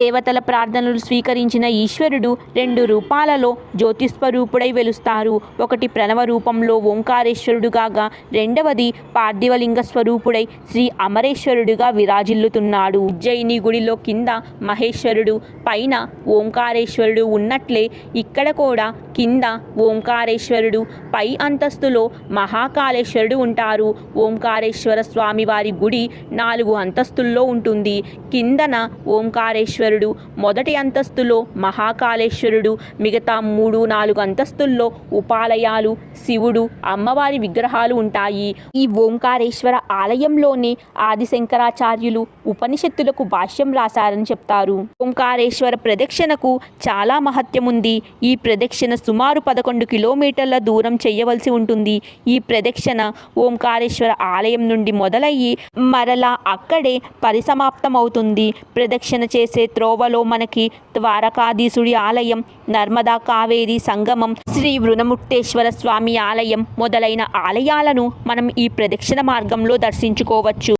దేవతల ప్రార్థనలు స్వీకరించిన ఈశ్వరుడు 2 రూపాలలో జ్యోతిస్వరూపుడై వెలుస్తారు. ఒకటి ప్రణవ రూపంలో ఓంకారేశ్వరుడు కాగా, రెండవది పార్థివలింగ స్వరూపుడై శ్రీ అమరేశ్వరుడుగా విరాజిల్లుతున్నాడు. ఉజ్జయిని గుడిలో కింద మహేశ్వరుడు, పైన ఓంకారేశ్వరుడు ఉన్నట్లే ఇక్కడ కూడా కింద ఓంకారేశ్వరుడు, పై అంతస్తులో మహాకాళేశ్వరుడు ఉంటారు. ఓంకారేశ్వర స్వామి వారి గుడి 4 అంతస్తుల్లో ఉంటుంది. కిందన ఓంకారేశ్వరుడు, మొదటి అంతస్తులో మహాకాళేశ్వరుడు, మిగతా 3, 4 అంతస్తుల్లో ఉపాలయాలు, శివుడు, అమ్మవారి విగ్రహాలు ఉంటాయి. ఈ ఓంకారేశ్వర ఆలయంలోనే ఆదిశంకరాచార్యులు ఉపనిషత్తులకు భాష్యం రాశారని చెప్తారు. ఓంకారేశ్వర ప్రదక్షిణకు చాలా మహత్యం ఉంది. ఈ ప్రదక్షిణ సుమారు 11 కిలోమీటర్ల దూరం చేయవలసి ఉంటుంది. ఈ ప్రదక్షిణ ఓంకారేశ్వర ఆలయం నుండి మొదలయ్యి మరలా అక్కడే పరిసమాప్తమవుతుంది. ప్రదక్షిణ చేసే త్రోవలో మనకి ద్వారకాధీశుడి ఆలయం, నర్మదా కావేరి సంగమం, శ్రీ వృణముక్తేశ్వర స్వామి ఆలయం మొదలైన ఆలయాలను మనం ఈ ప్రదక్షిణ మార్గంలో దర్శించుకోవచ్చు.